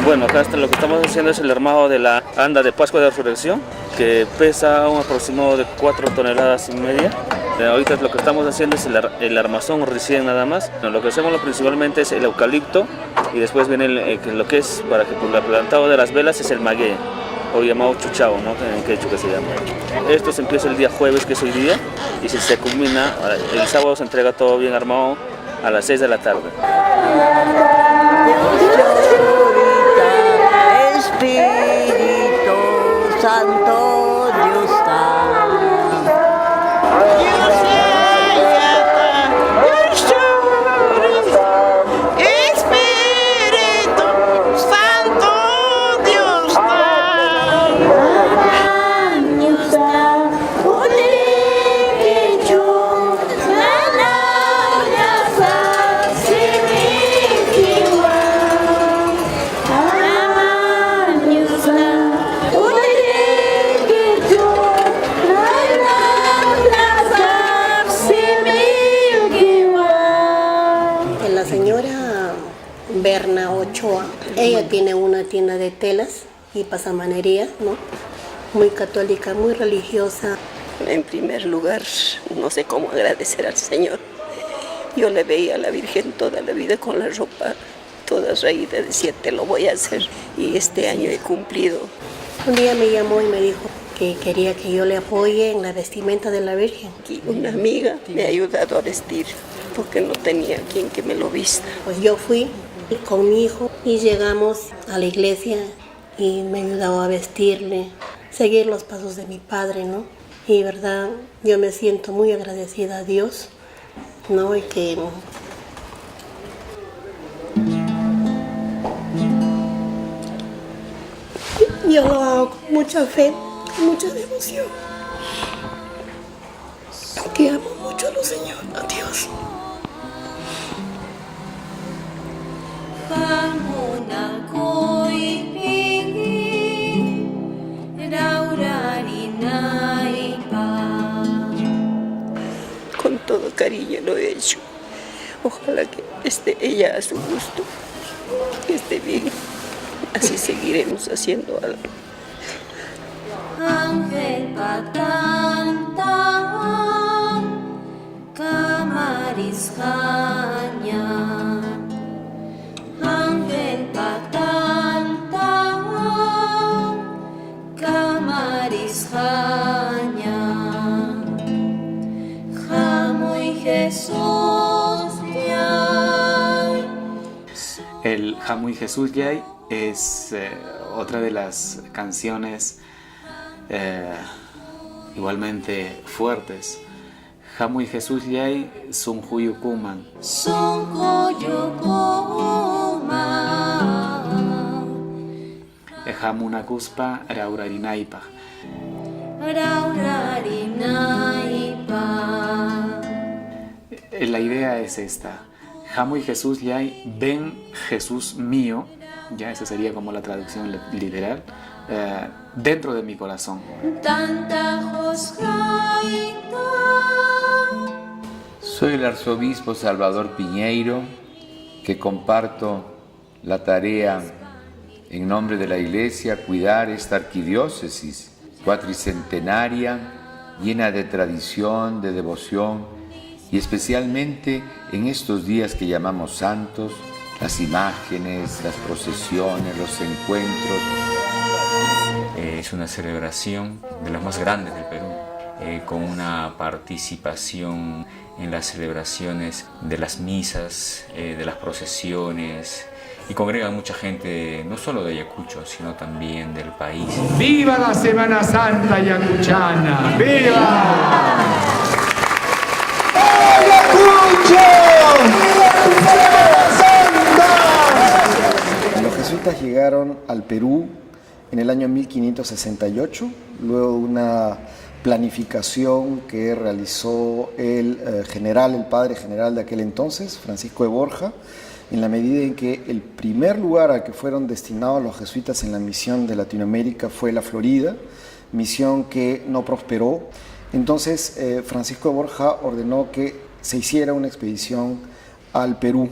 Bueno, acá lo que estamos haciendo es el armado de la anda de Pascua de Resurrección, que pesa un aproximado de 4,5 toneladas. Ahorita lo que estamos haciendo es el armazón recién nada más. Lo que hacemos principalmente es el eucalipto y después viene lo que es para que por el plantado de las velas es el maguey, o llamado chuchao, ¿no? En quechua que se llama. Esto se empieza el día jueves, que es hoy día, y se culmina, el sábado se entrega todo bien armado a las 6 de la tarde. Espíritu Santo, Dios Berna Ochoa. Ella tiene una tienda de telas y pasamanería, ¿no? Muy católica, muy religiosa. En primer lugar, no sé cómo agradecer al Señor. Yo le veía a la Virgen toda la vida con la ropa toda raída, decía, te lo voy a hacer. Y este año he cumplido. Un día me llamó y me dijo que quería que yo le apoye en la vestimenta de la Virgen. Y una amiga me ha ayudado a vestir, porque no tenía quien que me lo vista. Pues yo fui con mi hijo y llegamos a la iglesia y me ayudaba a vestirle, seguir los pasos de mi padre, ¿no? Y verdad, yo me siento muy agradecida a Dios, ¿no? Y que yo lo hago con mucha fe, con mucha devoción, porque amo mucho a los Señor, a Dios. Con todo cariño lo he hecho. Ojalá que esté ella a su gusto, que esté bien. Así seguiremos haciendo algo. Ángel patanta, camariscaña. Ángel patanta, camariscaña. Jamoy Jesús Yay. El Jamuy Jesús Yay es otra de las canciones igualmente fuertes. Jamuy Jesús Yay Sunjuyukuman. Jamunakuspa Raurarinaipa. La idea es esta. Jamuy Jesús Yay, ven Jesús mío, ya esa sería como la traducción literal, dentro de mi corazón. Soy el arzobispo Salvador Piñeiro, que comparto la tarea en nombre de la Iglesia, cuidar esta arquidiócesis cuatricentenaria, llena de tradición, de devoción, y especialmente en estos días que llamamos santos, las imágenes, las procesiones, los encuentros. Es una celebración de las más grandes del Perú, con una participación en las celebraciones de las misas, de las procesiones, y congrega mucha gente no solo de Ayacucho, sino también del país. ¡Viva la Semana Santa ayacuchana! ¡Viva! Los jesuitas llegaron al Perú en el año 1568, luego de una planificación que realizó el padre general de aquel entonces, Francisco de Borja, en la medida en que el primer lugar al que fueron destinados los jesuitas en la misión de Latinoamérica fue la Florida, misión que no prosperó. Entonces Francisco de Borja ordenó que se hiciera una expedición al Perú,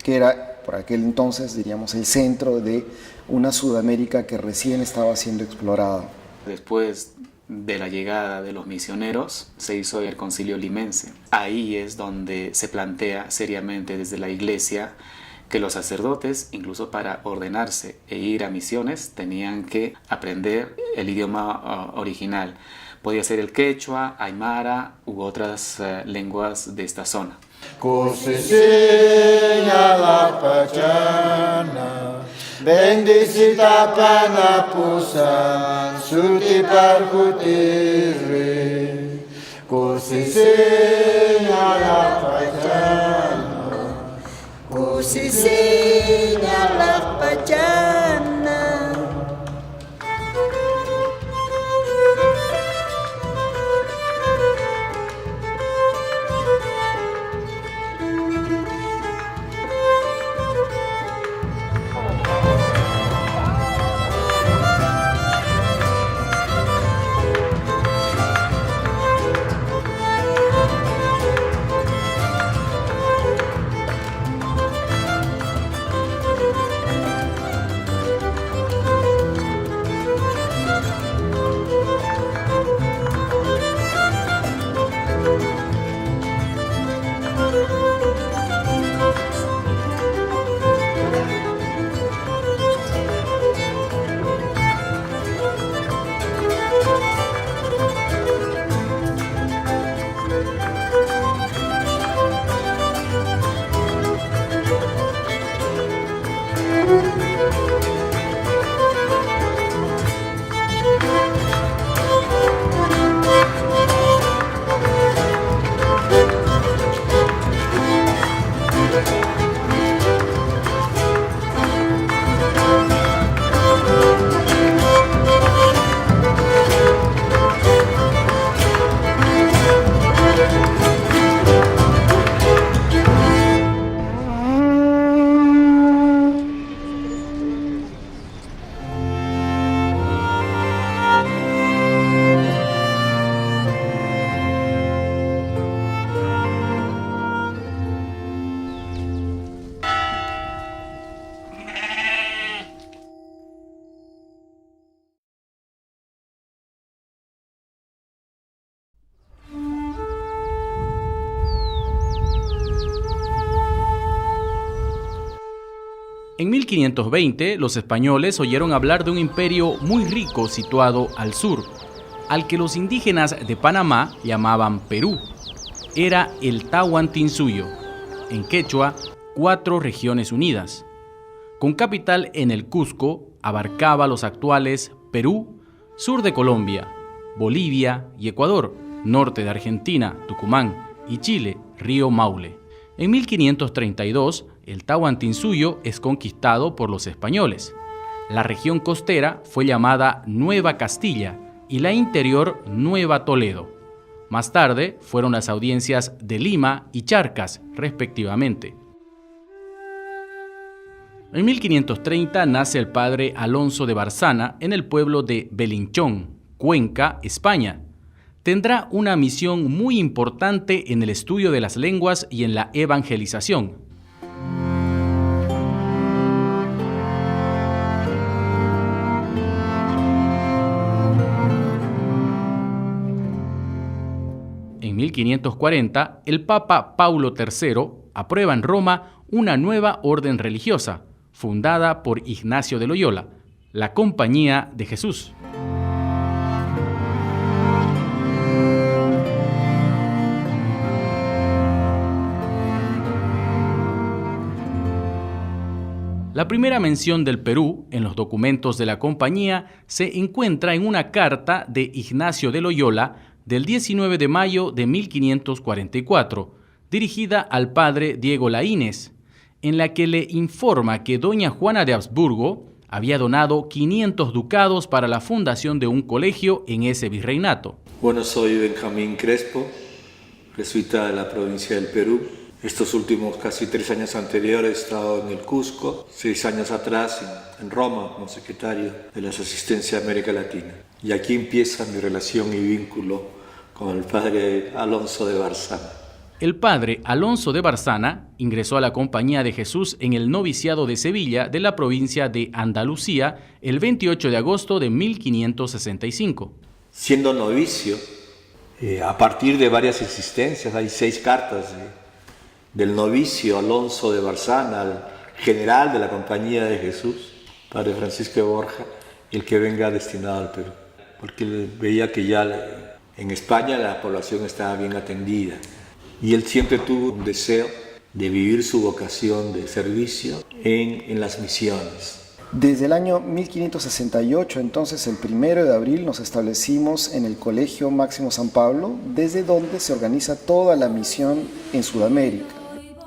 que era por aquel entonces, diríamos, el centro de una Sudamérica que recién estaba siendo explorada. Después de la llegada de los misioneros se hizo el Concilio Limense. Ahí es donde se plantea seriamente desde la Iglesia que los sacerdotes, incluso para ordenarse e ir a misiones, tenían que aprender el idioma original. Podía ser el quechua, aymara u otras lenguas de esta zona. La Pachana, bendicita Panapusa, Suti Parcutirri, Cusisina la Pachana, Cusisina la Pachana. En 1520, los españoles oyeron hablar de un imperio muy rico situado al sur, al que los indígenas de Panamá llamaban Perú. Era el Tahuantinsuyo, en quechua, 4 regiones unidas. Con capital en el Cusco, abarcaba los actuales Perú, sur de Colombia, Bolivia y Ecuador, norte de Argentina, Tucumán y Chile, río Maule. En 1532, el Tahuantinsuyo es conquistado por los españoles. La región costera fue llamada Nueva Castilla y la interior Nueva Toledo. Más tarde fueron las audiencias de Lima y Charcas, respectivamente. En 1530 nace el padre Alonso de Barzana en el pueblo de Belinchón, Cuenca, España. Tendrá una misión muy importante en el estudio de las lenguas y en la evangelización. En 1540, el Papa Paulo III aprueba en Roma una nueva orden religiosa, fundada por Ignacio de Loyola, la Compañía de Jesús. La primera mención del Perú en los documentos de la Compañía se encuentra en una carta de Ignacio de Loyola del 19 de mayo de 1544, dirigida al padre Diego Laínez, en la que le informa que doña Juana de Habsburgo había donado 500 ducados para la fundación de un colegio en ese virreinato. Bueno, soy Benjamín Crespo, jesuita de la provincia del Perú. Estos últimos casi 3 años anteriores he estado en el Cusco, 6 años atrás en Roma como secretario de las Asistencias de América Latina. Y aquí empieza mi relación y vínculo con el padre Alonso de Barzana. El padre Alonso de Barzana ingresó a la Compañía de Jesús en el noviciado de Sevilla de la provincia de Andalucía el 28 de agosto de 1565. Siendo novicio, a partir de varias existencias, hay 6 cartas del novicio Alonso de Barzana al general de la Compañía de Jesús, padre Francisco de Borja, y el que venga destinado al Perú, porque él veía que ya en España la población estaba bien atendida. Y él siempre tuvo un deseo de vivir su vocación de servicio en las misiones. Desde el año 1568, entonces el 1 de abril, nos establecimos en el Colegio Máximo San Pablo, desde donde se organiza toda la misión en Sudamérica.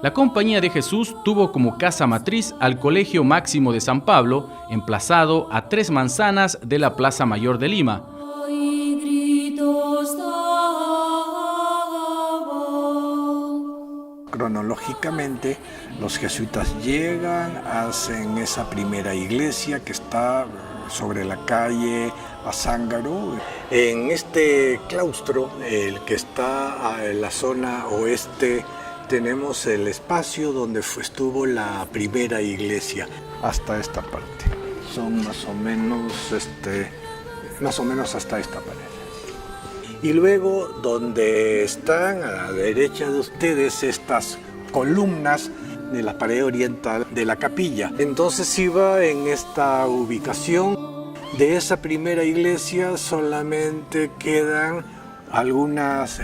La Compañía de Jesús tuvo como casa matriz al Colegio Máximo de San Pablo, emplazado a 3 manzanas de la Plaza Mayor de Lima. Cronológicamente, los jesuitas llegan, hacen esa primera iglesia que está sobre la calle Azángaro. En este claustro, el que está en la zona oeste, tenemos el espacio donde estuvo la primera iglesia, hasta esta parte. Son más o menos hasta esta pared. Y luego, donde están a la derecha de ustedes estas columnas de la pared oriental de la capilla. Entonces iba en esta ubicación. De esa primera iglesia solamente quedan algunas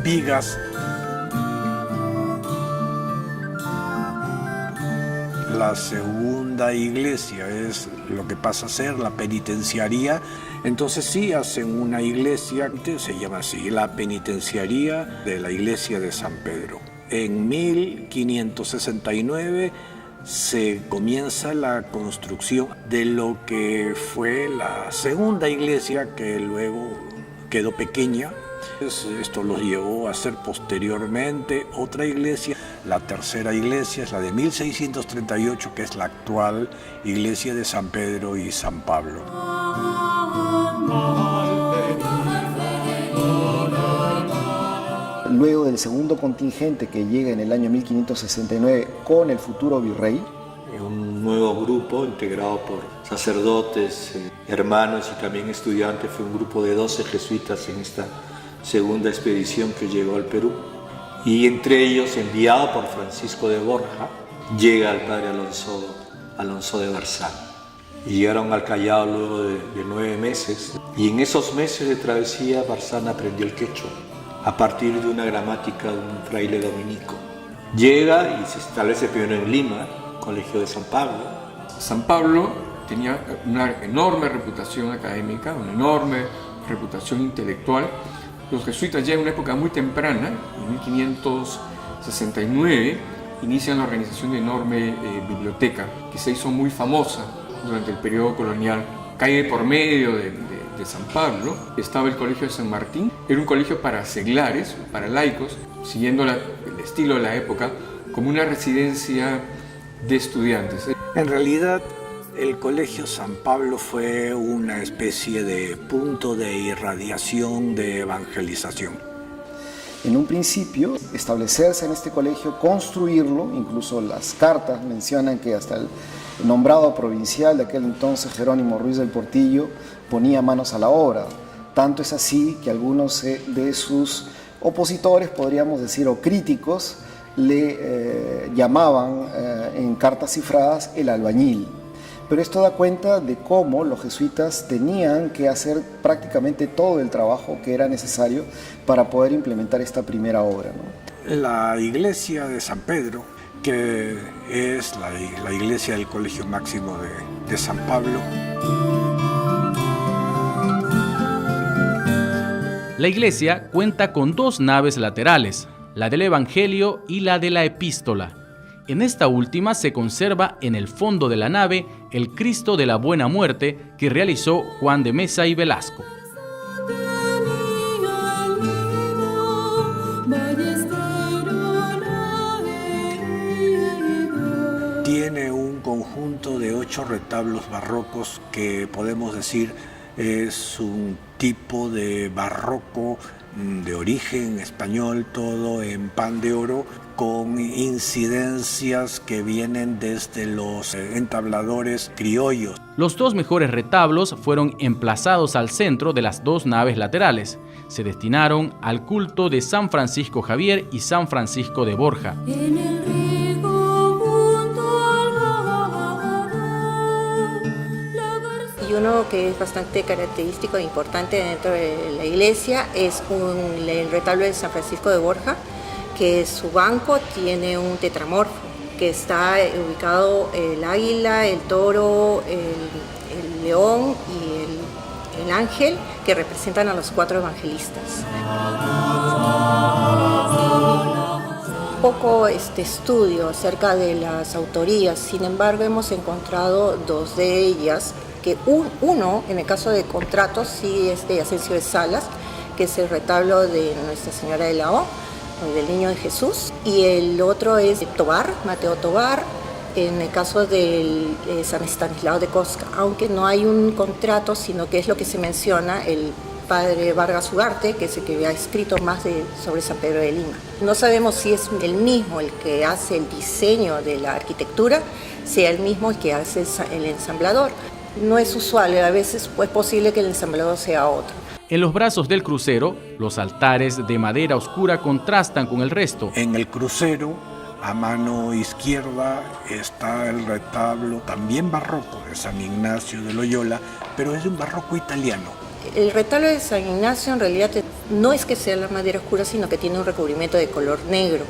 vigas. La segunda iglesia es lo que pasa a ser la penitenciaría. Entonces sí hacen una iglesia, se llama así, la penitenciaría de la iglesia de San Pedro. En 1569 se comienza la construcción de lo que fue la segunda iglesia, que luego quedó pequeña. Esto los llevó a hacer posteriormente otra iglesia. La tercera iglesia es la de 1638, que es la actual iglesia de San Pedro y San Pablo. Luego del segundo contingente que llega en el año 1569 con el futuro virrey, un nuevo grupo integrado por sacerdotes, hermanos y también estudiantes, fue un grupo de 12 jesuitas en esta segunda expedición que llegó al Perú. Y entre ellos, enviado por Francisco de Borja, llega el padre Alonso de Barzana. Y llegaron al Callao luego de 9 meses. Y en esos meses de travesía, Barzana aprendió el quechua a partir de una gramática de un fraile dominico. Llega y se establece primero en Lima, Colegio de San Pablo. San Pablo tenía una enorme reputación académica, una enorme reputación intelectual. Los jesuitas ya en una época muy temprana, en 1569, inician la organización de enorme biblioteca, que se hizo muy famosa durante el periodo colonial. Cae por medio de San Pablo, estaba el Colegio de San Martín. Era un colegio para seglares, para laicos, siguiendo el estilo de la época, como una residencia de estudiantes. En realidad, el Colegio San Pablo fue una especie de punto de irradiación, de evangelización. En un principio, establecerse en este colegio, construirlo, incluso las cartas mencionan que hasta el nombrado provincial de aquel entonces, Jerónimo Ruiz del Portillo, ponía manos a la obra. Tanto es así que algunos de sus opositores, podríamos decir, o críticos, le llamaban en cartas cifradas el albañil. Pero esto da cuenta de cómo los jesuitas tenían que hacer prácticamente todo el trabajo que era necesario para poder implementar esta primera obra, ¿no? La iglesia de San Pedro, que es la iglesia del Colegio Máximo de San Pablo. La iglesia cuenta con 2 naves laterales, la del Evangelio y la de la Epístola. En esta última se conserva en el fondo de la nave el Cristo de la Buena Muerte que realizó Juan de Mesa y Velasco. Tiene un conjunto de 8 retablos barrocos que podemos decir Es un tipo de barroco de origen español, todo en pan de oro, con incidencias que vienen desde los entabladores criollos. Los dos mejores retablos fueron emplazados al centro de las dos naves laterales. Se destinaron al culto de San Francisco Javier y San Francisco de Borja. Y uno que es bastante característico e importante dentro de la iglesia es el retablo de San Francisco de Borja, que su banco tiene un tetramorfo, que está ubicado el águila, el toro, el león y el ángel, que representan a los 4 evangelistas. Poco estudio acerca de las autorías, sin embargo hemos encontrado 2 de ellas, que uno, en el caso de contratos, sí es de Asensio de Salas, que es el retablo de Nuestra Señora de la O, del Niño de Jesús, y el otro es de Tobar, Mateo Tobar, en el caso de San Estanislao de Cosca, aunque no hay un contrato, sino que es lo que se menciona el padre Vargas Ugarte, que es el que ha escrito más sobre San Pedro de Lima. No sabemos si es el mismo el que hace el diseño de la arquitectura, sea el mismo el que hace el ensamblador. No es usual, a veces es posible que el ensamblador sea otro. En los brazos del crucero, los altares de madera oscura contrastan con el resto. En el crucero, a mano izquierda, está el retablo también barroco de San Ignacio de Loyola, pero es de un barroco italiano. El retablo de San Ignacio en realidad no es que sea la madera oscura, sino que tiene un recubrimiento de color negro.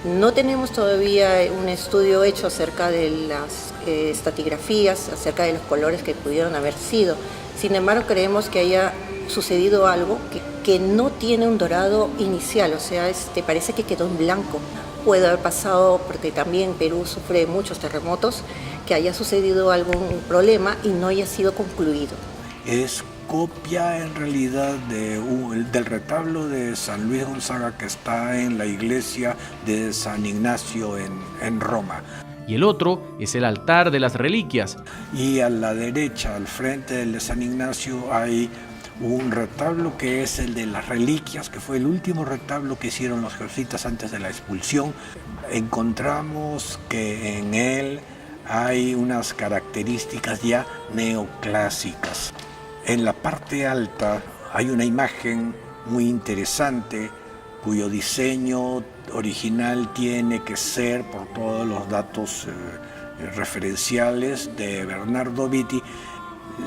No tenemos todavía un estudio hecho acerca de las estratigrafías, acerca de los colores que pudieron haber sido. Sin embargo, creemos que haya sucedido algo que no tiene un dorado inicial, o sea, parece que quedó en blanco. Puede haber pasado, porque también Perú sufre muchos terremotos, que haya sucedido algún problema y no haya sido concluido. Es copia en realidad del retablo de San Luis Gonzaga que está en la iglesia de San Ignacio en Roma. Y el otro es el altar de las reliquias. Y a la derecha, al frente del de San Ignacio, hay un retablo que es el de las reliquias, que fue el último retablo que hicieron los jesuitas antes de la expulsión. Encontramos que en él hay unas características ya neoclásicas. En la parte alta hay una imagen muy interesante cuyo diseño original tiene que ser, por todos los datos referenciales, de Bernardo Vitti.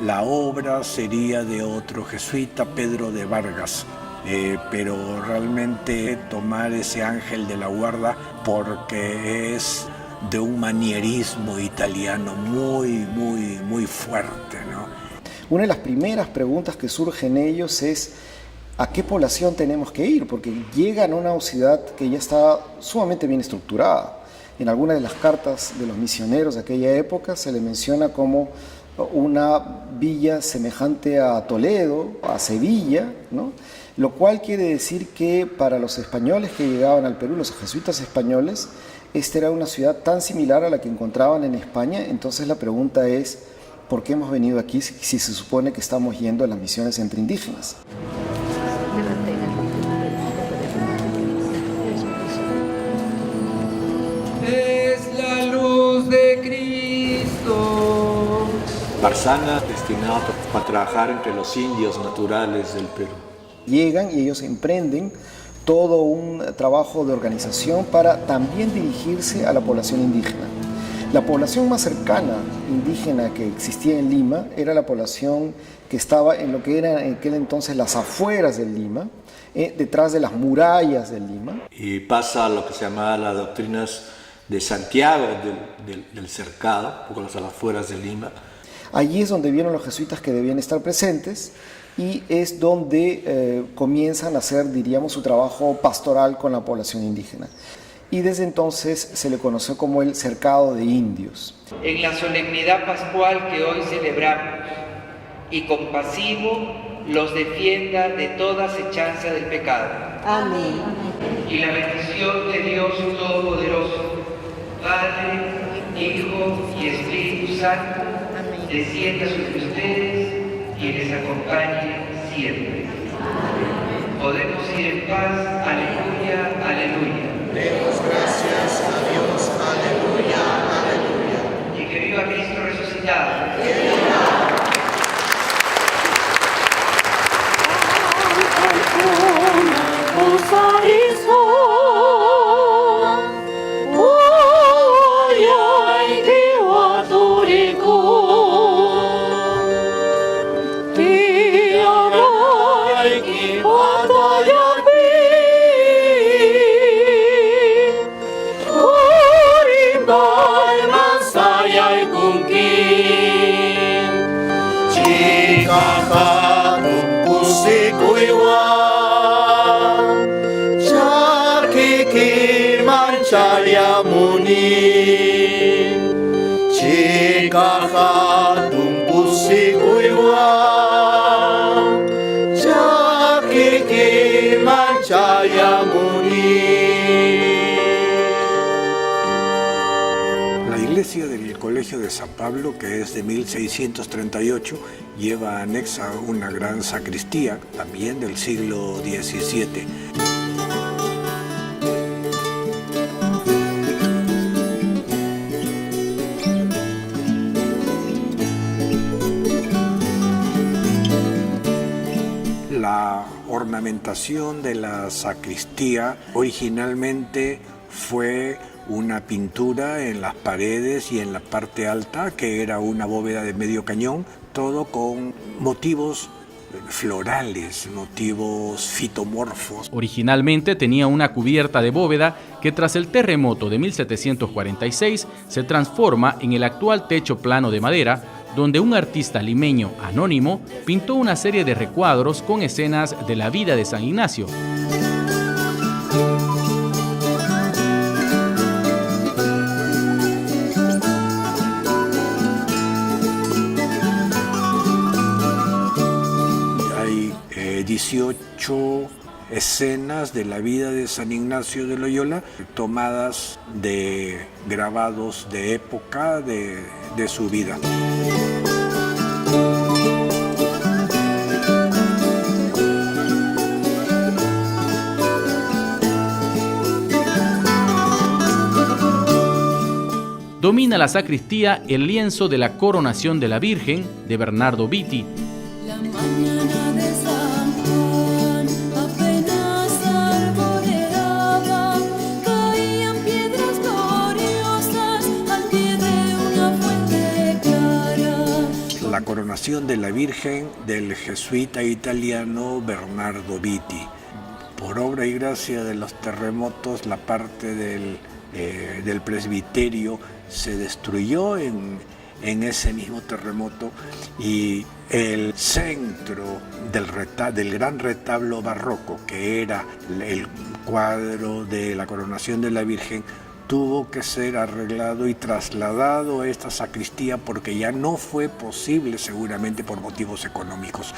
La obra sería de otro jesuita, Pedro de Vargas, pero realmente tomar ese ángel de la guarda porque es de un manierismo italiano muy fuerte, ¿no? Una de las primeras preguntas que surgen en ellos es ¿a qué población tenemos que ir? Porque llegan a una ciudad que ya está sumamente bien estructurada. En algunas de las cartas de los misioneros de aquella época se le menciona como una villa semejante a Toledo, a Sevilla, ¿no? Lo cual quiere decir que para los españoles que llegaban al Perú, los jesuitas españoles, esta era una ciudad tan similar a la que encontraban en España. Entonces la pregunta es, ¿por qué hemos venido aquí si se supone que estamos yendo a las misiones entre indígenas? Es la luz de Cristo. Barzana, destinado para trabajar entre los indios naturales del Perú. Llegan y ellos emprenden todo un trabajo de organización para también dirigirse a la población indígena. La población más cercana indígena que existía en Lima era la población que estaba en lo que era en aquel entonces las afueras de Lima, detrás de las murallas de Lima. Y pasa a lo que se llamaba las doctrinas de Santiago del cercado, un poco a las afueras de Lima. Allí es donde vieron los jesuitas que debían estar presentes y es donde comienzan a hacer, diríamos, su trabajo pastoral con la población indígena. Y desde entonces se le conoció como el cercado de indios. En la solemnidad pascual que hoy celebramos, y compasivo los defienda de toda acechanza del pecado. Amén. Y la bendición de Dios Todopoderoso, Padre, Hijo y Espíritu Santo, descienda sobre ustedes y les acompañe siempre. Podemos ir en paz, aleluya, aleluya. Demos gracias a Dios, aleluya, aleluya. Y que viva Cristo resucitado. La iglesia del Colegio de San Pablo, que es de 1638, lleva anexa una gran sacristía, también del siglo XVII. La ornamentación de la sacristía originalmente fue una pintura en las paredes y en la parte alta, que era una bóveda de medio cañón, todo con motivos florales, motivos fitomorfos. Originalmente tenía una cubierta de bóveda que tras el terremoto de 1746 se transforma en el actual techo plano de madera, donde un artista limeño anónimo pintó una serie de recuadros con escenas de la vida de San Ignacio. Hay 18 escenas de la vida de San Ignacio de Loyola, tomadas de grabados de época de su vida. Domina la sacristía el lienzo de la coronación de la Virgen de Bernardo Vitti. La mañana de San Juan apenas arboreaba, caían piedras gloriosas al pie de una fuente clara. La coronación de la Virgen del jesuita italiano Bernardo Vitti. Por obra y gracia de los terremotos, la parte del presbiterio se destruyó en ese mismo terremoto, y el centro del gran retablo barroco, que era el cuadro de la coronación de la Virgen, tuvo que ser arreglado y trasladado a esta sacristía porque ya no fue posible, seguramente por motivos económicos,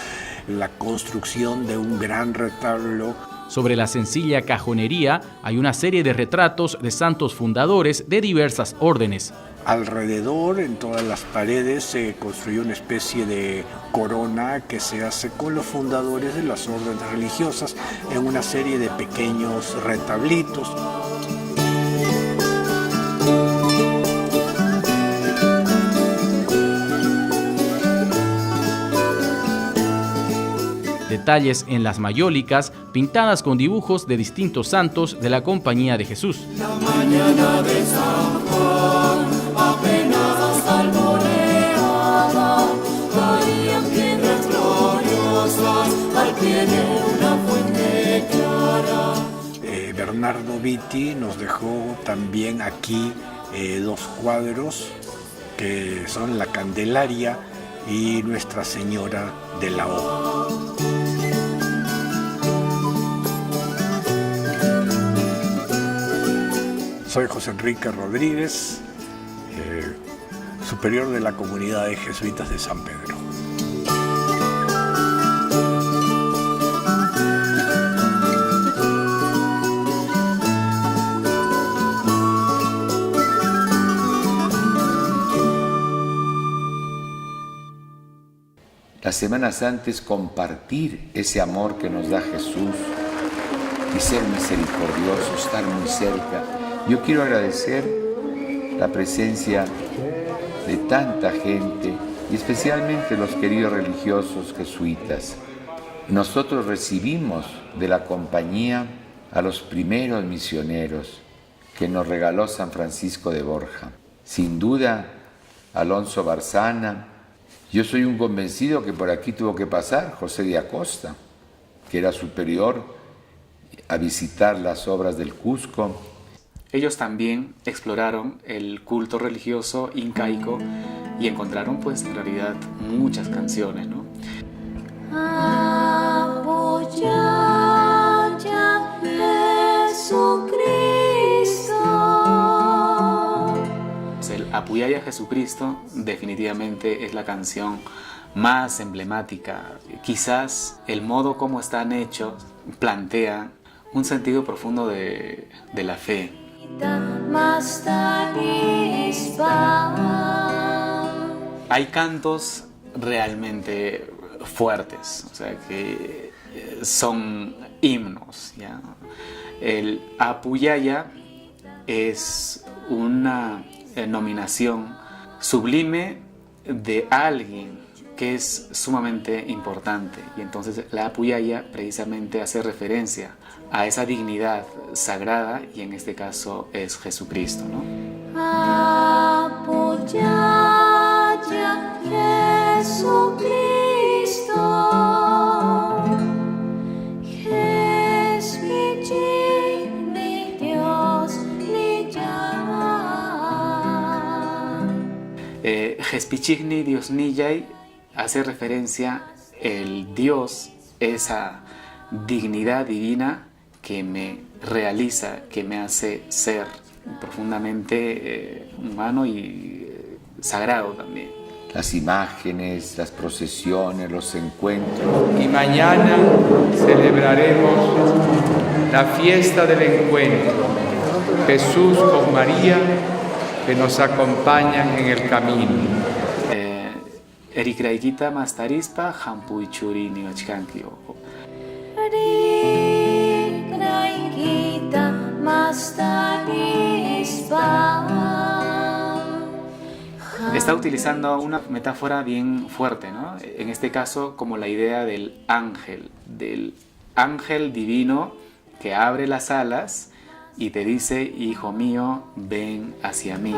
la construcción de un gran retablo. Sobre la sencilla cajonería hay una serie de retratos de santos fundadores de diversas órdenes. Alrededor, en todas las paredes, se construyó una especie de corona que se hace con los fundadores de las órdenes religiosas en una serie de pequeños retablitos. Detalles en las mayólicas pintadas con dibujos de distintos santos de la Compañía de Jesús. La mañana de San Juan apenas alboreaba, caían piedras gloriosas al pie de una fuente clara. Bernardo Vitti nos dejó también aquí dos cuadros que son la Candelaria y Nuestra Señora de la O. Soy José Enrique Rodríguez, superior de la comunidad de jesuitas de San Pedro. La Semana Santa es compartir ese amor que nos da Jesús y ser misericordioso, estar muy cerca. Yo quiero agradecer la presencia de tanta gente y especialmente los queridos religiosos jesuitas. Nosotros recibimos de la compañía a los primeros misioneros que nos regaló San Francisco de Borja. Sin duda, Alonso Barzana. Yo soy un convencido que por aquí tuvo que pasar José de Acosta, que era superior, a visitar las obras del Cusco. Ellos también exploraron el culto religioso incaico y encontraron pues en realidad muchas canciones, ¿no? El Apuyaya Jesucristo definitivamente es la canción más emblemática. Quizás el modo como están hechos plantea un sentido profundo de la fe. Hay cantos realmente fuertes, o sea que son himnos, ¿ya? El Apuyaya es una nominación sublime de alguien que es sumamente importante, y entonces la Apuyaya precisamente hace referencia a esa dignidad sagrada, y en este caso es Jesucristo, ¿no? Apuyaya Jesucristo, Jespichigni Dios Nillay hace referencia el Dios, esa dignidad divina que me realiza, que me hace ser profundamente humano y sagrado también. Las imágenes, las procesiones, los encuentros. Y mañana celebraremos la fiesta del encuentro. Jesús con María, que nos acompañan en el camino. Erikraikita mastarispa hampuy churini ochkanki. Erikraikita mastarispa. Está utilizando una metáfora bien fuerte, ¿no? En este caso como la idea del ángel divino que abre las alas y te dice: hijo mío, ven hacia mí.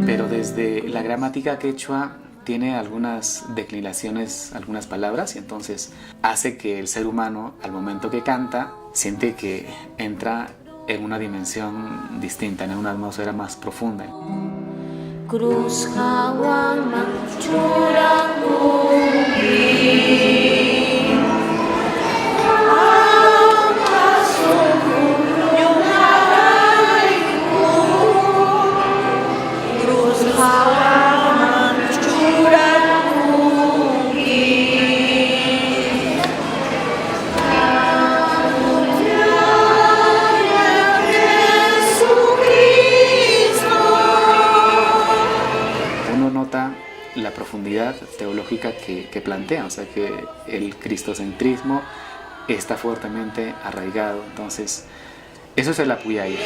Pero desde la gramática quechua tiene algunas declinaciones, algunas palabras, y entonces hace que el ser humano, al momento que canta, siente que entra en una dimensión distinta, en una atmósfera más profunda. Cruz Hawama Churakupi. La profundidad teológica que plantea, o sea que el cristocentrismo está fuertemente arraigado. Entonces, eso es el Apuyaya.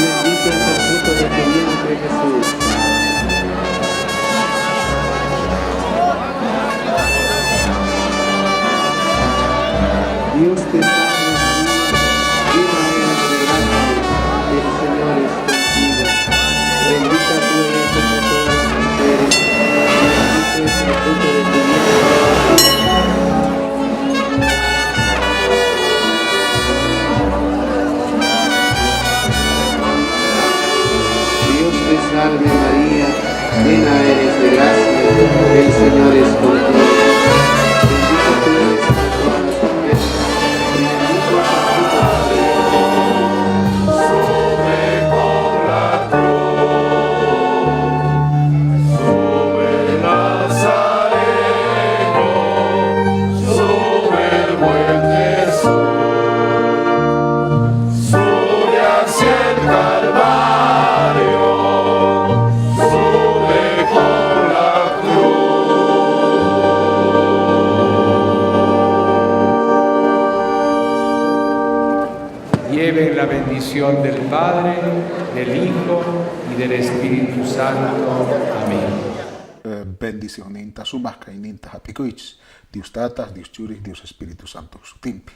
Bendito es el fruto de tu vientre. salve María, llena eres de gracia, el Señor es contigo. Bendita tú eres entre todas las mujeres, y bendito es el fruto de tu Lleven la bendición del Padre, del Hijo y del Espíritu Santo. Amén. Bendición ninta sumasca y ninta hapicuich, Dios tatas, Dios churis, Dios Espíritu Santo sutimpi.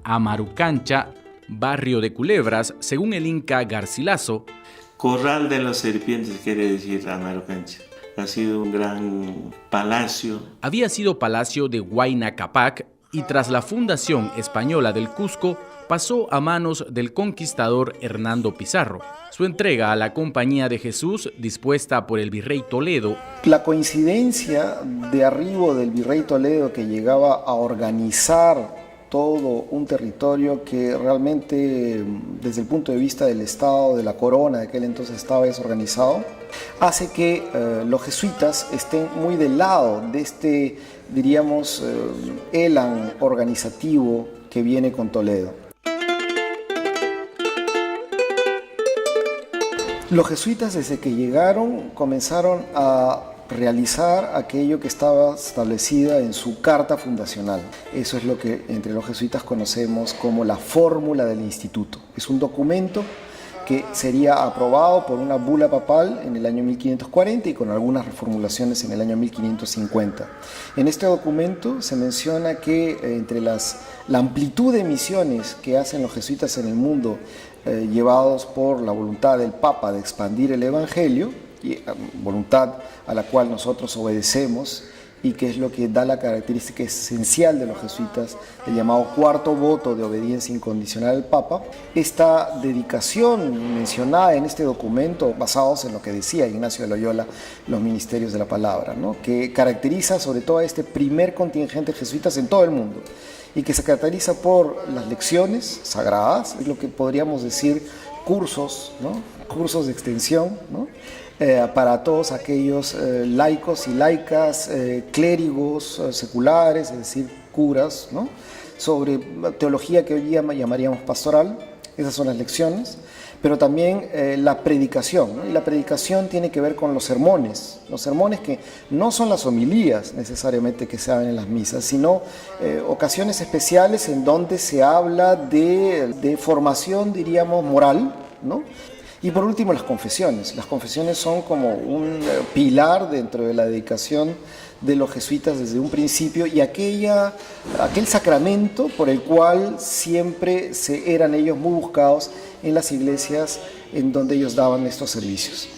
Amarucancha, barrio de Culebras, según el Inca Garcilaso. Corral de las serpientes quiere decir Amarucancha. Ha sido un gran palacio. Había sido palacio de Huayna Capac y tras la fundación española del Cusco pasó a manos del conquistador Hernando Pizarro. Su entrega a la Compañía de Jesús, dispuesta por el virrey Toledo. La coincidencia de arribo del virrey Toledo, que llegaba a organizar todo un territorio que realmente desde el punto de vista del Estado, de la corona de aquel entonces estaba desorganizado, hace que los jesuitas estén muy del lado de este, diríamos, elan organizativo que viene con Toledo. Los jesuitas, desde que llegaron, comenzaron a realizar aquello que estaba establecida en su carta fundacional. Eso es lo que entre los jesuitas conocemos como la fórmula del instituto. Es un documento que sería aprobado por una bula papal en el año 1540 y con algunas reformulaciones en el año 1550. En este documento se menciona que entre la amplitud de misiones que hacen los jesuitas en el mundo, llevados por la voluntad del Papa de expandir el Evangelio, y voluntad a la cual nosotros obedecemos y que es lo que da la característica esencial de los jesuitas, el llamado cuarto voto de obediencia incondicional al Papa. Esta dedicación mencionada en este documento, basados en lo que decía Ignacio de Loyola, los ministerios de la palabra, ¿no?, que caracteriza sobre todo a este primer contingente de jesuitas en todo el mundo y que se caracteriza por las lecciones sagradas, es lo que podríamos decir cursos, ¿no?, cursos de extensión, ¿no?, para todos aquellos laicos y laicas, clérigos seculares, es decir, curas, ¿no?, sobre teología que hoy día llamaríamos pastoral. Esas son las lecciones, pero también la predicación, ¿no? Y la predicación tiene que ver con los sermones que no son las homilías necesariamente que se hablan en las misas, sino ocasiones especiales en donde se habla de formación, diríamos, moral, ¿no? Y por último, las confesiones. Las confesiones son como un pilar dentro de la dedicación de los jesuitas desde un principio y aquel sacramento por el cual siempre eran ellos muy buscados en las iglesias en donde ellos daban estos servicios.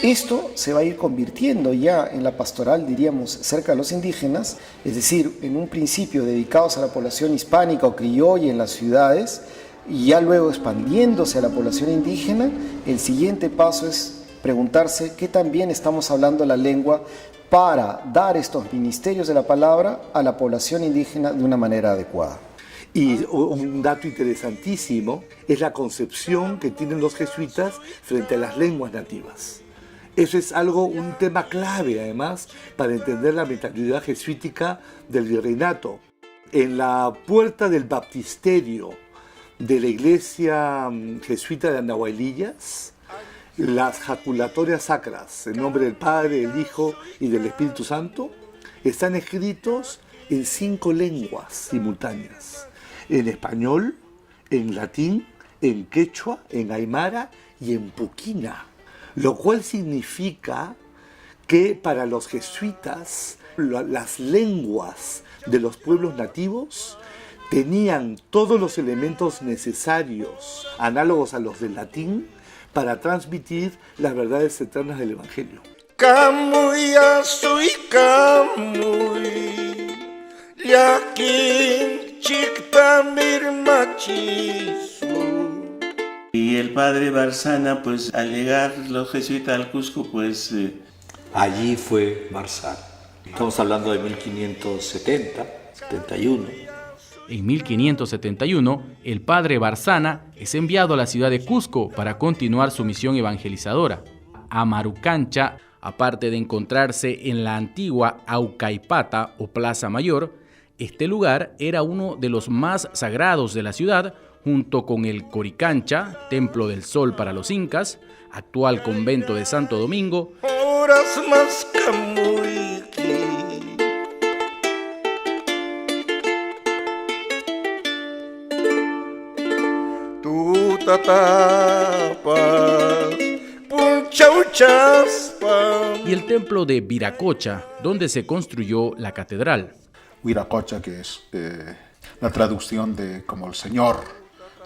Esto se va a ir convirtiendo ya en la pastoral, diríamos, cerca de los indígenas, es decir, en un principio dedicados a la población hispánica o criolla en las ciudades, y ya luego expandiéndose a la población indígena. El siguiente paso es preguntarse qué tan bien estamos hablando la lengua para dar estos ministerios de la palabra a la población indígena de una manera adecuada. Y un dato interesantísimo es la concepción que tienen los jesuitas frente a las lenguas nativas. Eso es un tema clave además para entender la mentalidad jesuítica del virreinato. En la puerta del baptisterio de la iglesia jesuita de Andahuaylillas, las jaculatorias sacras, en nombre del Padre, del Hijo y del Espíritu Santo, están escritos en 5 lenguas simultáneas: en español, en latín, en quechua, en aymara y en puquina, lo cual significa que para los jesuitas las lenguas de los pueblos nativos tenían todos los elementos necesarios, análogos a los del latín, para transmitir las verdades eternas del Evangelio. Y el padre Barzana, pues al llegar los jesuitas al Cusco, pues... Allí fue Barzana. Estamos hablando de 1570, 71. En 1571, el padre Barzana es enviado a la ciudad de Cusco para continuar su misión evangelizadora. Amarucancha, aparte de encontrarse en la antigua Aucaipata o Plaza Mayor, este lugar era uno de los más sagrados de la ciudad, junto con el Coricancha, Templo del Sol para los incas, actual convento de Santo Domingo, y el templo de Viracocha, donde se construyó la catedral. Viracocha, que es la traducción de como el Señor,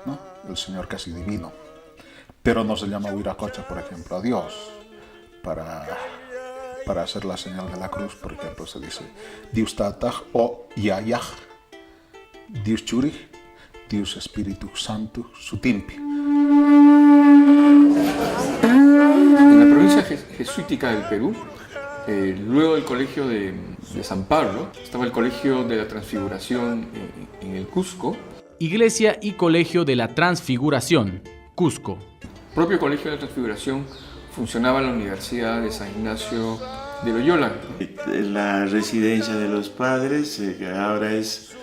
¿no? El Señor casi divino. Pero no se llama Viracocha, por ejemplo, a Dios. Para hacer la señal de la cruz, por ejemplo, se dice Dios Tataj o Yayaj, Dios Churi, Dios Espíritu Santo, Sutimpi. En la provincia jesuítica del Perú, luego del colegio de San Pablo, estaba el colegio de la Transfiguración en el Cusco. Iglesia y Colegio de la Transfiguración, Cusco. El propio Colegio de la Transfiguración funcionaba en la Universidad de San Ignacio de Loyola. La residencia de los padres, que ahora es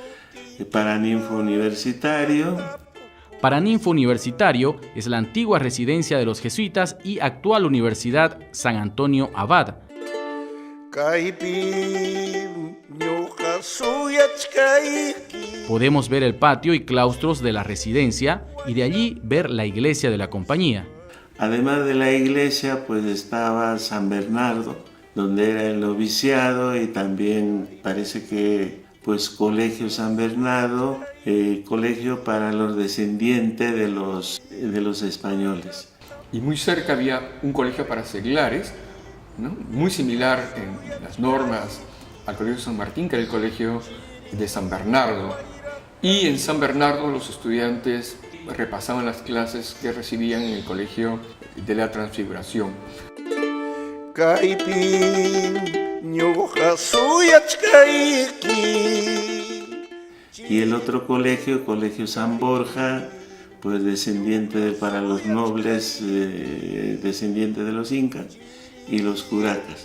Paraninfo Universitario. Paraninfo Universitario es la antigua residencia de los jesuitas y actual Universidad San Antonio Abad. Podemos ver el patio y claustros de la residencia y de allí ver la iglesia de la compañía. Además de la iglesia, pues estaba San Bernardo, donde era el noviciado, y también parece que pues Colegio San Bernardo, colegio para los descendientes de los españoles. Y muy cerca había un colegio para seglares, ¿no? Muy similar en las normas al Colegio San Martín, que era el colegio de San Bernardo. Y en San Bernardo los estudiantes repasaban las clases que recibían en el Colegio de la Transfiguración. Y el otro colegio, Colegio San Borja, pues descendiente para los nobles, descendiente de los incas y los curacas.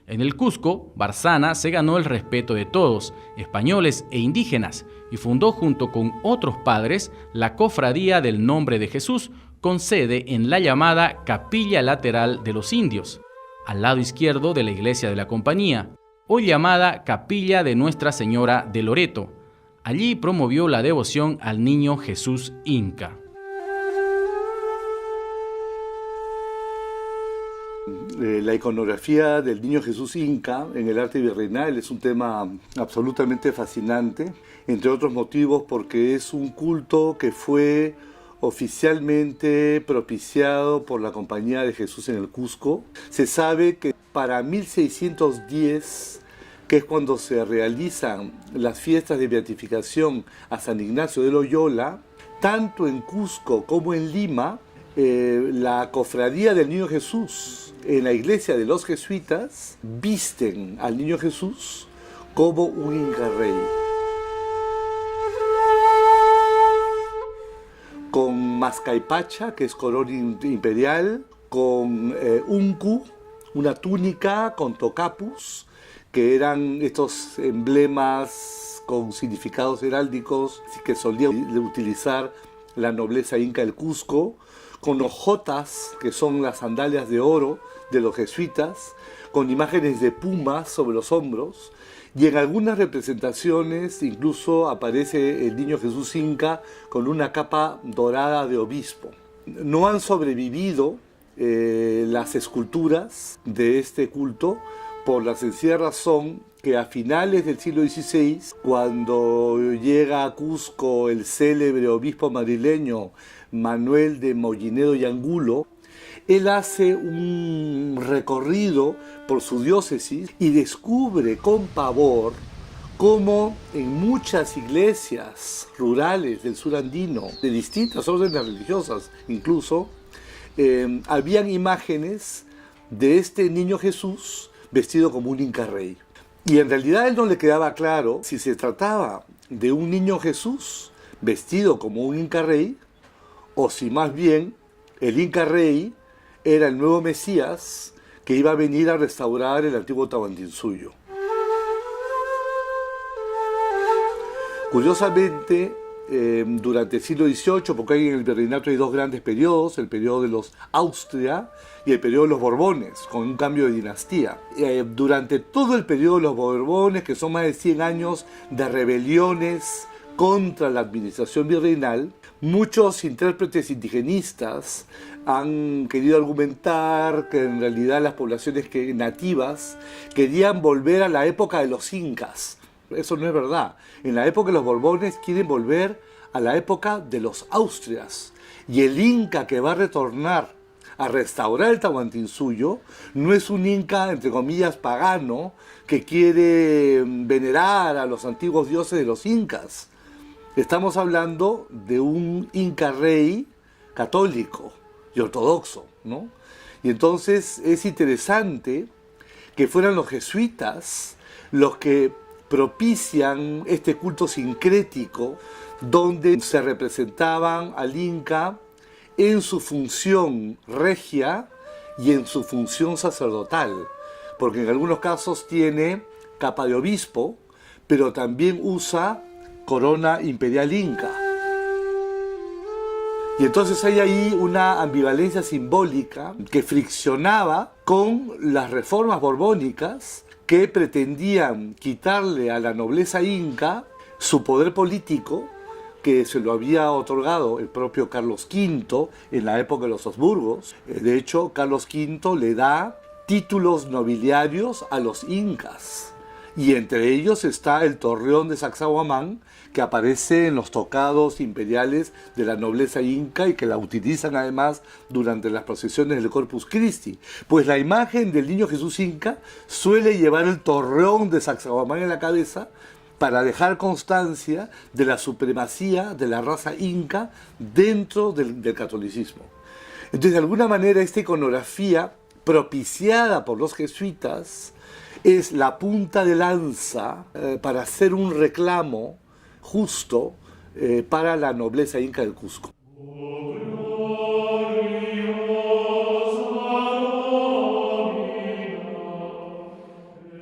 En el Cusco, Barzana se ganó el respeto de todos, españoles e indígenas, y fundó junto con otros padres la Cofradía del Nombre de Jesús, con sede en la llamada Capilla Lateral de los Indios, al lado izquierdo de la iglesia de la Compañía, hoy llamada Capilla de Nuestra Señora de Loreto. Allí promovió la devoción al Niño Jesús Inca. La iconografía del Niño Jesús Inca en el arte virreinal es un tema absolutamente fascinante, entre otros motivos porque es un culto que fue oficialmente propiciado por la Compañía de Jesús en el Cusco. Se sabe que para 1610, que es cuando se realizan las fiestas de beatificación a San Ignacio de Loyola, tanto en Cusco como en Lima, la cofradía del Niño Jesús en la iglesia de los jesuitas visten al Niño Jesús como un Inca rey. Con mascaipacha, que es color imperial, con uncu, una túnica con tocapus, que eran estos emblemas con significados heráldicos que solía utilizar la nobleza inca del Cusco, con hojotas, que son las sandalias de oro de los jesuitas, con imágenes de pumas sobre los hombros, y en algunas representaciones incluso aparece el Niño Jesús Inca con una capa dorada de obispo. No han sobrevivido las esculturas de este culto por la sencilla razón que a finales del siglo XVI, cuando llega a Cusco el célebre obispo madrileño Manuel de Mollinedo y Angulo, él hace un recorrido por su diócesis y descubre con pavor cómo en muchas iglesias rurales del sur andino, de distintas órdenes religiosas incluso, habían imágenes de este niño Jesús vestido como un Inca rey. Y en realidad a él no le quedaba claro si se trataba de un niño Jesús vestido como un Inca rey o si más bien el Inca rey era el nuevo Mesías que iba a venir a restaurar el antiguo Tahuantinsuyo. Curiosamente, durante el siglo XVIII, porque en el virreinato hay dos grandes periodos, el periodo de los Austria y el periodo de los Borbones, con un cambio de dinastía. Durante todo el periodo de los Borbones, que son más de 100 años de rebeliones contra la administración virreinal, muchos intérpretes indigenistas han querido argumentar que en realidad las poblaciones nativas querían volver a la época de los incas. Eso no es verdad. En la época de los Borbones quieren volver a la época de los Austrias. Y el inca que va a retornar a restaurar el Tahuantinsuyo no es un inca, entre comillas, pagano, que quiere venerar a los antiguos dioses de los incas. Estamos hablando de un Inca rey católico y ortodoxo, ¿no? Y entonces es interesante que fueran los jesuitas los que propician este culto sincrético donde se representaban al Inca en su función regia y en su función sacerdotal, porque en algunos casos tiene capa de obispo, pero también usa corona imperial inca. Y entonces hay ahí una ambivalencia simbólica que friccionaba con las reformas borbónicas que pretendían quitarle a la nobleza inca su poder político, que se lo había otorgado el propio Carlos V en la época de los Habsburgos. De hecho, Carlos V le da títulos nobiliarios a los incas. Y entre ellos está el torreón de Sacsayhuamán, que aparece en los tocados imperiales de la nobleza inca y que la utilizan además durante las procesiones del Corpus Christi. Pues la imagen del niño Jesús inca suele llevar el torreón de Sacsayhuamán en la cabeza para dejar constancia de la supremacía de la raza inca dentro del catolicismo. Entonces, de alguna manera, esta iconografía propiciada por los jesuitas es la punta de lanza para hacer un reclamo justo para la nobleza inca del Cusco.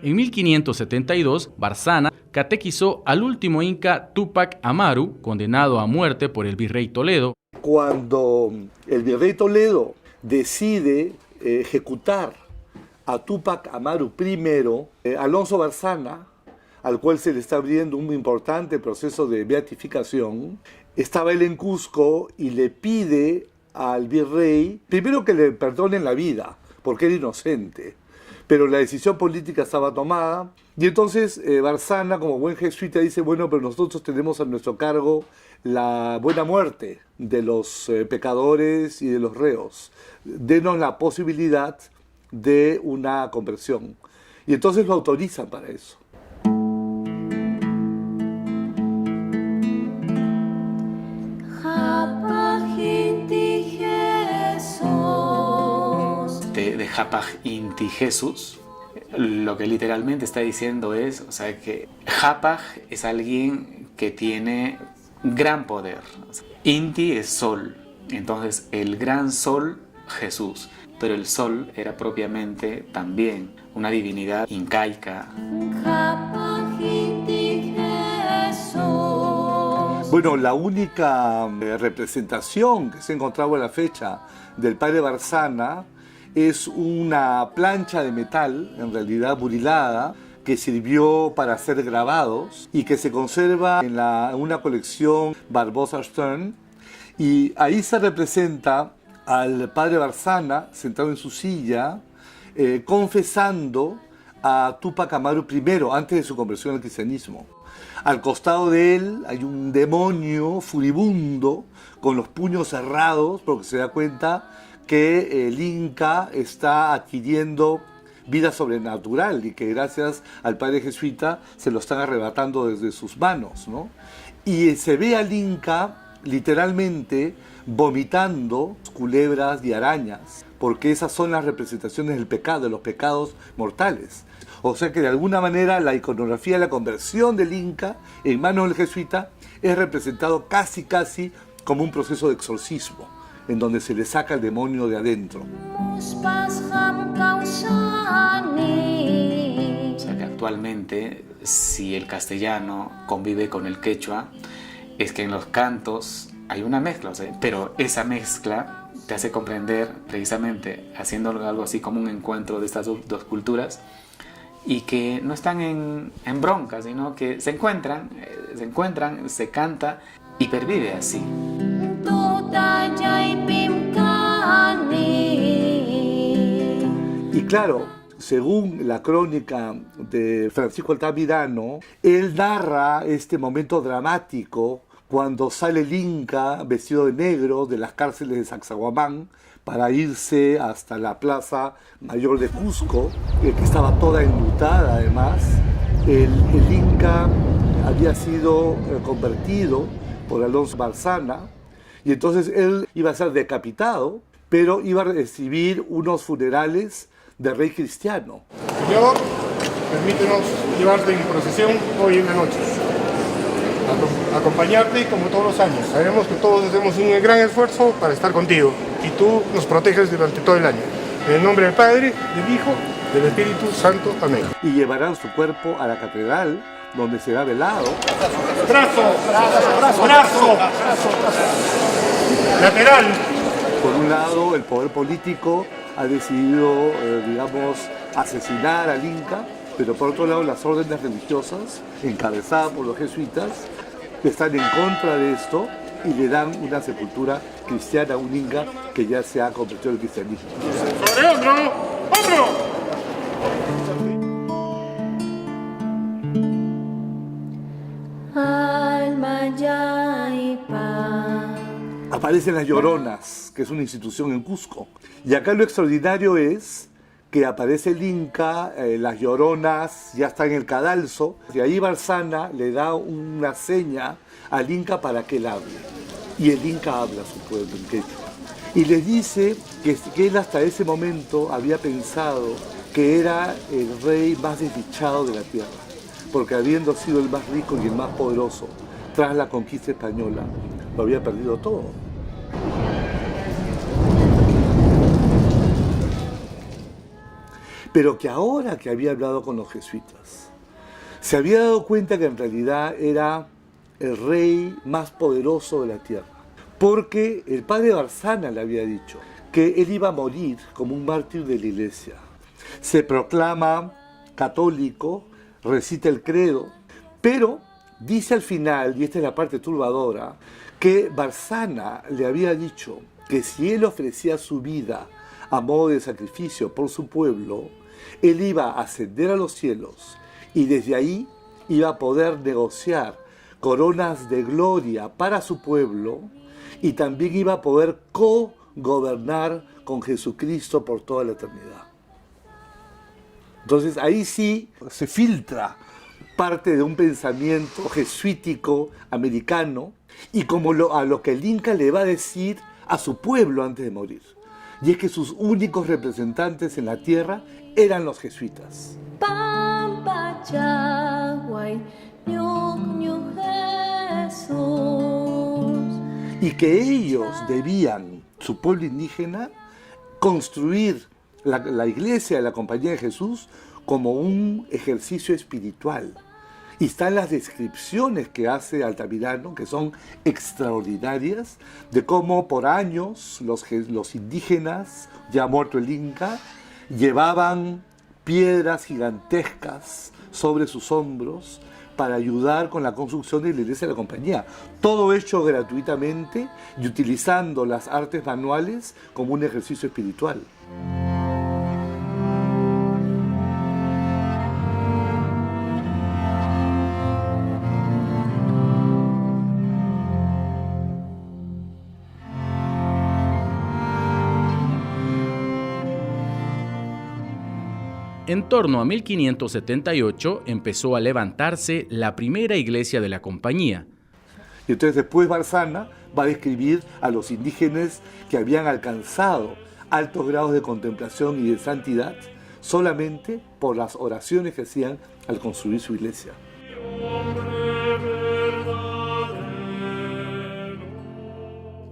En 1572, Barzana catequizó al último inca Túpac Amaru, condenado a muerte por el virrey Toledo. Cuando el virrey Toledo decide ejecutar a Túpac Amaru I, Alonso Barzana, al cual se le está abriendo un importante proceso de beatificación, estaba él en Cusco y le pide al virrey, primero que le perdonen la vida, porque era inocente, pero la decisión política estaba tomada, y entonces Barzana, como buen jesuita, dice, bueno, pero nosotros tenemos a nuestro cargo la buena muerte de los pecadores y de los reos. Denos la posibilidad de una conversión. Y entonces lo autorizan para eso. De Japaj Inti Jesús, lo que literalmente está diciendo es, o sea, que Japaj es alguien que tiene gran poder. Inti es sol, entonces el gran sol, Jesús. Pero el sol era propiamente también una divinidad incaica. Bueno, la única representación que se ha encontrado a la fecha del padre Barzana es una plancha de metal, en realidad burilada, que sirvió para hacer grabados y que se conserva en una colección Barbosa Stern. Y ahí se representa al padre Barzana sentado en su silla, confesando a Túpac Amaru I, antes de su conversión al cristianismo. Al costado de él hay un demonio furibundo con los puños cerrados, porque se da cuenta que el Inca está adquiriendo vida sobrenatural y que gracias al padre jesuita se lo están arrebatando desde sus manos, ¿no? Y se ve al Inca literalmente vomitando culebras y arañas, porque esas son las representaciones del pecado, de los pecados mortales. O sea que de alguna manera la iconografía de la conversión del Inca en manos del jesuita es representado casi como un proceso de exorcismo, en donde se le saca el demonio de adentro. O sea que actualmente, si el castellano convive con el quechua, es que en los cantos hay una mezcla, o sea, pero esa mezcla te hace comprender, precisamente haciendo algo así como un encuentro de estas dos culturas, y que no están en bronca, sino que se encuentran, se canta y pervive así. Y claro, según la crónica de Francisco Altamirano, él narra este momento dramático cuando sale el Inca vestido de negro de las cárceles de Sacsayhuamán para irse hasta la Plaza Mayor de Cusco, que estaba toda enlutada además. El Inca había sido convertido por Alonso Barzana, y entonces él iba a ser decapitado, pero iba a recibir unos funerales de rey cristiano. Señor, permítenos llevarte en procesión hoy en la noche. Acompañarte como todos los años. Sabemos que todos hacemos un gran esfuerzo para estar contigo y tú nos proteges durante todo el año. En el nombre del Padre, del Hijo, del Espíritu Santo. Amén. Y llevarán su cuerpo a la catedral, donde será velado. ¡Brazo! ¡Brazo! ¡Lateral! Por un lado, el poder político ha decidido, asesinar al Inca, pero por otro lado las órdenes religiosas, encabezadas por los jesuitas, están en contra de esto y le dan una sepultura cristiana a un Inca que ya se ha convertido al cristianismo. ¡Sobre hombro! ¡Hombro! Aparecen las Lloronas, que es una institución en Cusco. Y acá lo extraordinario es que aparece el Inca, las Lloronas ya están en el cadalso, y ahí Barzana le da una seña al Inca para que él hable. Y el Inca habla a su pueblo en quechua. Y les dice que él hasta ese momento había pensado que era el rey más desdichado de la tierra, porque habiendo sido el más rico y el más poderoso tras la conquista española, lo había perdido todo. Pero que ahora que había hablado con los jesuitas, se había dado cuenta que en realidad era el rey más poderoso de la tierra. Porque el padre Barzana le había dicho que él iba a morir como un mártir de la iglesia. Se proclama católico, recita el credo, pero dice al final, y esta es la parte turbadora, que Barzana le había dicho que si él ofrecía su vida a modo de sacrificio por su pueblo, él iba a ascender a los cielos y desde ahí iba a poder negociar coronas de gloria para su pueblo y también iba a poder co-gobernar con Jesucristo por toda la eternidad. Entonces ahí sí se filtra parte de un pensamiento jesuítico americano y como a lo que el Inca le va a decir a su pueblo antes de morir. Y es que sus únicos representantes en la tierra eran los jesuitas. Y que ellos debían, su pueblo indígena, construir la iglesia de la Compañía de Jesús como un ejercicio espiritual. Y están las descripciones que hace Altamirano, que son extraordinarias, de cómo por años los indígenas, ya muerto el Inca, llevaban piedras gigantescas sobre sus hombros para ayudar con la construcción de la iglesia de la compañía. Todo hecho gratuitamente y utilizando las artes manuales como un ejercicio espiritual. En torno a 1578 empezó a levantarse la primera iglesia de la compañía. Y entonces después Barzana va a describir a los indígenas que habían alcanzado altos grados de contemplación y de santidad solamente por las oraciones que hacían al construir su iglesia.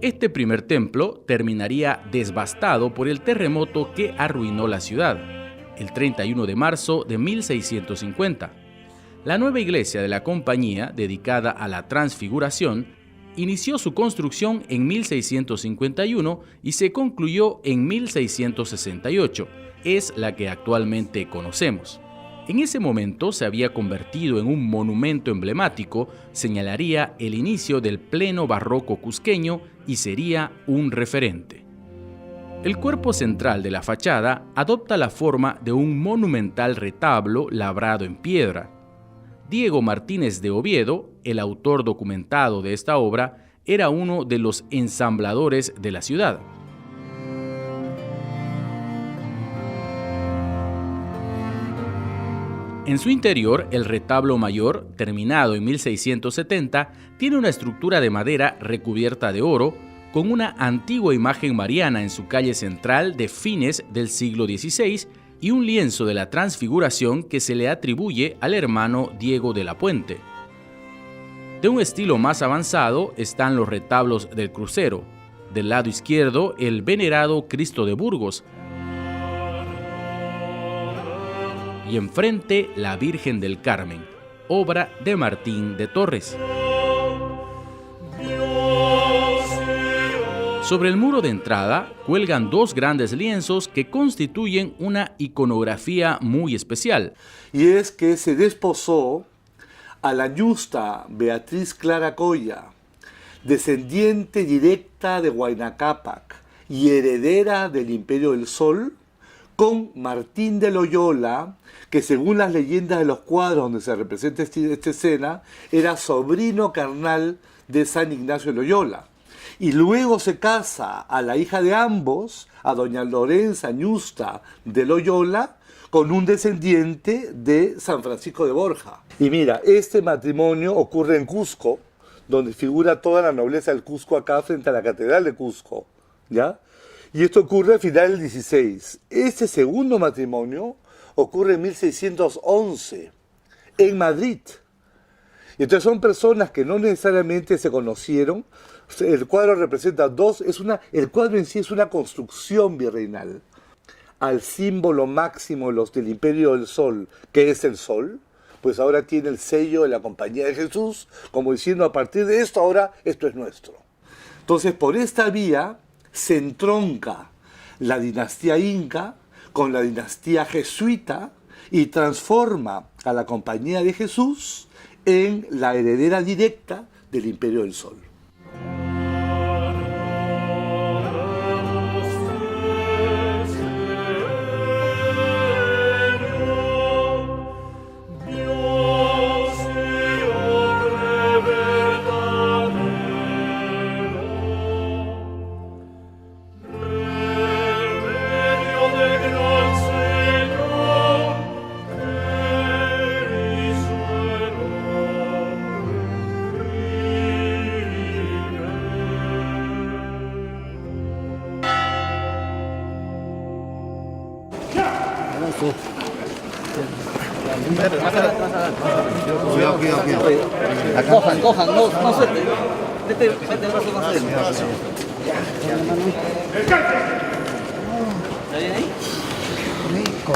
Este primer templo terminaría devastado por el terremoto que arruinó la ciudad, el 31 de marzo de 1650. La nueva iglesia de la compañía, dedicada a la Transfiguración, inició su construcción en 1651 y se concluyó en 1668. Es la que actualmente conocemos. En ese momento se había convertido en un monumento emblemático, señalaría el inicio del pleno barroco cusqueño y sería un referente. El cuerpo central de la fachada adopta la forma de un monumental retablo labrado en piedra. Diego Martínez de Oviedo, el autor documentado de esta obra, era uno de los ensambladores de la ciudad. En su interior, el retablo mayor, terminado en 1670, tiene una estructura de madera recubierta de oro, con una antigua imagen mariana en su calle central de fines del siglo XVI y un lienzo de la Transfiguración que se le atribuye al hermano Diego de la Puente. De un estilo más avanzado están los retablos del crucero. Del lado izquierdo, el venerado Cristo de Burgos, y enfrente la Virgen del Carmen, obra de Martín de Torres. Sobre el muro de entrada cuelgan dos grandes lienzos que constituyen una iconografía muy especial. Y es que se desposó a la ñusta Beatriz Clara Coya, descendiente directa de Huayna Cápac y heredera del Imperio del Sol, con Martín de Loyola, que según las leyendas de los cuadros donde se representa esta escena, era sobrino carnal de San Ignacio de Loyola. Y luego se casa a la hija de ambos, a doña Lorenza Ñusta de Loyola, con un descendiente de San Francisco de Borja. Y mira, este matrimonio ocurre en Cusco, donde figura toda la nobleza del Cusco acá frente a la Catedral de Cusco, ¿ya? Y esto ocurre al final del XVI. Este segundo matrimonio ocurre en 1611, en Madrid. Y entonces son personas que no necesariamente se conocieron. El cuadro representa el cuadro en sí es una construcción virreinal al símbolo máximo del Imperio del Sol, que es el Sol, pues ahora tiene el sello de la Compañía de Jesús, como diciendo, a partir de esto, ahora esto es nuestro. Entonces, por esta vía se entronca la dinastía inca con la dinastía jesuita y transforma a la Compañía de Jesús en la heredera directa del Imperio del Sol. Cojan, no suelten. Vete el brazo más adentro. ¿Está bien ahí? Rico.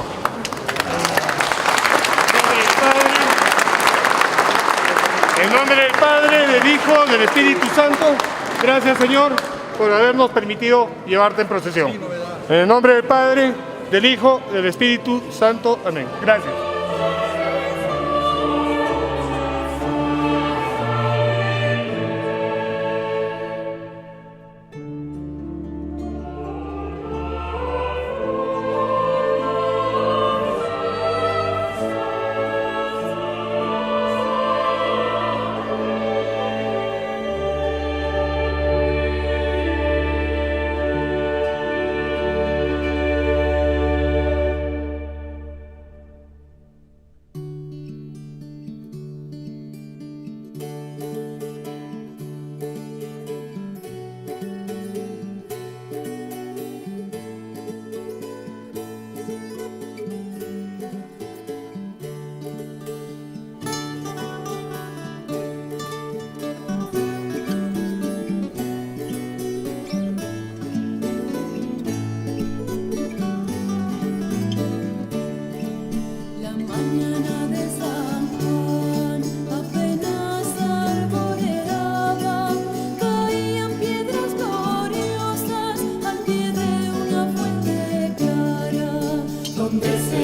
En nombre del Padre, del Hijo, del Espíritu Santo, gracias Señor por habernos permitido llevarte en procesión. En el nombre del Padre, del Hijo, del Espíritu Santo. Amén. Gracias.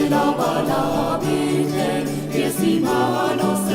velaba la Virgen, 10 manos